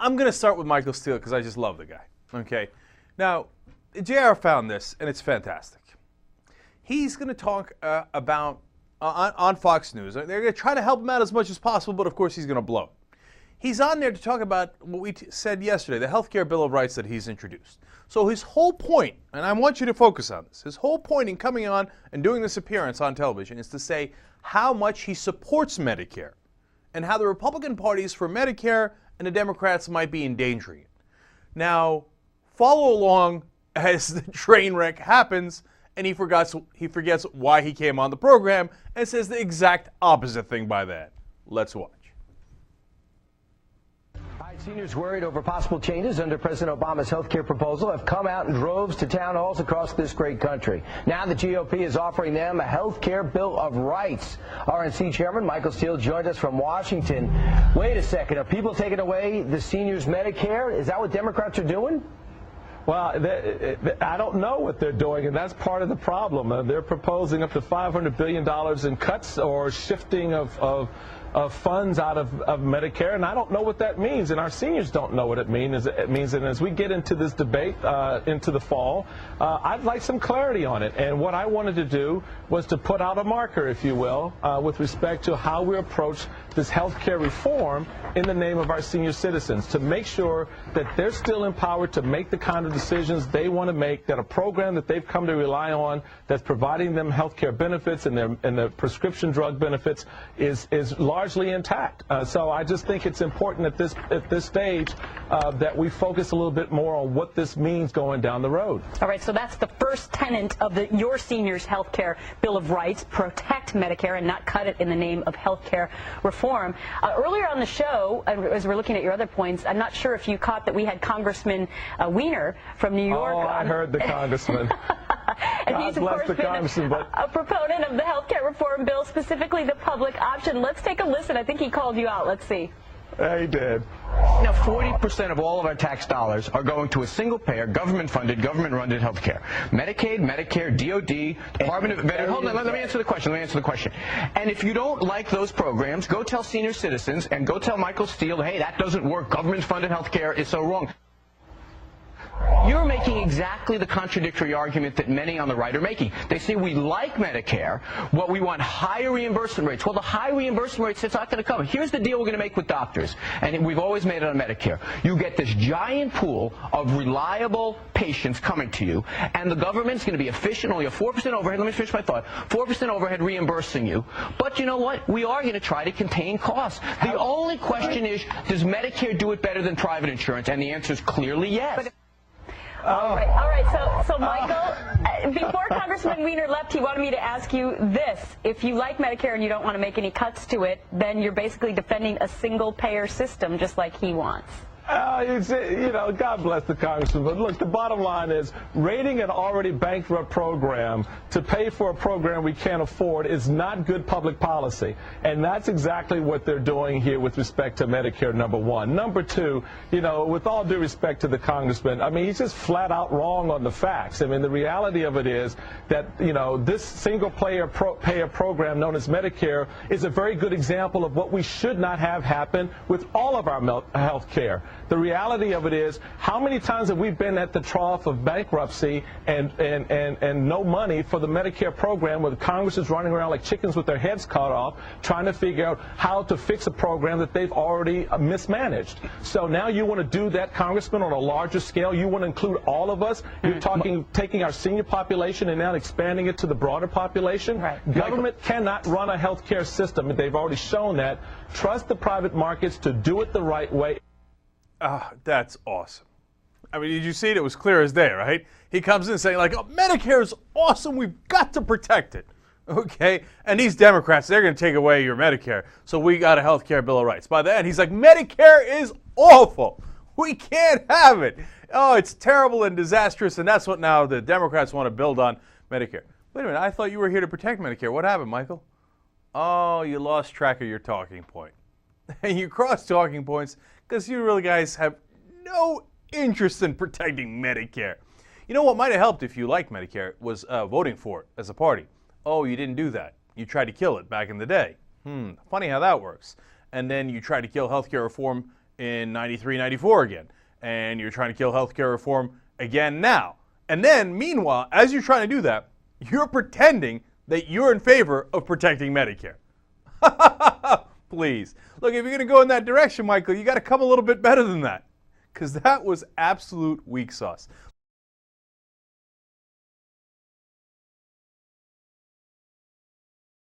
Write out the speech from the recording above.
I'm going to start with Michael Steele because I just love the guy. Okay. Now, JR found this, and it's fantastic. He's going to talk about, on Fox News, they're going to try to help him out as much as possible, but of course he's going to blow it. He's on there to talk about what we said yesterday, the health care Bill of Rights that he's introduced. So his whole point, and I want you to focus on this, his whole point in coming on and doing this appearance on television is to say how much he supports Medicare and how the Republican Party is for Medicare and the Democrats might be endangering it. Now, follow along as the train wreck happens, and he forgets why he came on the program and says the exact opposite thing by that. Let's watch. Seniors worried over possible changes under President Obama's health care proposal have come out in droves to town halls across this great country. Now the GOP is offering them a health care Bill of Rights. RNC Chairman Michael Steele joined us from Washington. Wait a second, are people taking away the seniors' Medicare? Is that what Democrats are doing? Well, I don't know what they're doing, and that's part of the problem. They're proposing up to $500 billion in cuts or shifting of funds out of Medicare, and I don't know what that means, and our seniors don't know what it means. And as we get into this debate into the fall, I'd like some clarity on it. And what I wanted to do was to put out a marker, if you will, with respect to how we approach this health care reform in the name of our senior citizens, to make sure that they're still empowered to make the kind of decisions they want to make, that a program that they've come to rely on that's providing them health care benefits and their prescription drug benefits is largely intact. So I just think it's important at this stage that we focus a little bit more on what this means going down the road. All right, so that's the first tenet of your seniors' health care Bill of Rights: protect Medicare and not cut it in the name of health care reform. Earlier on the show, as we're looking at your other points, I'm not sure if you caught that we had Congressman Weiner from New York. Oh, I heard the congressman. And he's, of course, been a proponent of the health care reform bill, specifically the public option. Let's take a listen. I think he called you out. Let's see. Yeah, he did. Now, 40% of all of our tax dollars are going to a single-payer, government-funded, government-run health care. Medicaid, Medicare, DOD, Department of Veterans. Hold on, let me answer the question. And if you don't like those programs, go tell senior citizens and go tell Michael Steele, hey, that doesn't work. Government-funded health care is so wrong. You're making exactly the contradictory argument that many on the right are making. They say we like Medicare, but we want higher reimbursement rates. Well, the high reimbursement rates, it's not going to come. Here's the deal we're going to make with doctors, and we've always made it on Medicare. You get this giant pool of reliable patients coming to you, and the government's going to be efficient, only a 4% overhead. Let me finish my thought. 4% overhead reimbursing you. But you know what? We are going to try to contain costs. The only question is, does Medicare do it better than private insurance? And the answer is clearly yes. All right. So Michael, before Congressman Weiner left, he wanted me to ask you this. If you like Medicare and you don't want to make any cuts to it, then you're basically defending a single-payer system just like he wants. God bless the congressman, but look, the bottom line is raiding an already bankrupt program to pay for a program we can't afford is not good public policy, and that's exactly what they're doing here with respect to Medicare, number one. Number two, with all due respect to the congressman, I mean, he's just flat out wrong on the facts. I mean, the reality of it is that, this single-payer program known as Medicare is a very good example of what we should not have happen with all of our health care. The reality of it is, how many times have we been at the trough of bankruptcy and no money for the Medicare program, where the Congress is running around like chickens with their heads cut off, trying to figure out how to fix a program that they've already mismanaged. So now you want to do that, Congressman, on a larger scale. You want to include all of us. You're taking our senior population and now expanding it to the broader population. Right. Government cannot run a health care system, and they've already shown that. Trust the private markets to do it the right way. That's awesome. I mean, did you see it? It was clear as day, right? He comes in saying, like, oh, Medicare is awesome. We've got to protect it. Okay? And these Democrats, they're going to take away your Medicare. So we got a health care Bill of Rights. By the end, he's like, Medicare is awful. We can't have it. Oh, it's terrible and disastrous. And that's what now the Democrats want to build on Medicare. Wait a minute. I thought you were here to protect Medicare. What happened, Michael? Oh, you lost track of your talking point. And you crossed talking points because you really guys have no interest in protecting Medicare. You know what might have helped if you liked Medicare was voting for it as a party. Oh, you didn't do that. You tried to kill it back in the day. Funny how that works. And then you tried to kill healthcare reform in 93, 94 again. And you're trying to kill healthcare reform again now. And then, meanwhile, as you're trying to do that, you're pretending that you're in favor of protecting Medicare. Please. Look, if you're going to go in that direction, Michael, you got to come a little bit better than that. Because that was absolute weak sauce.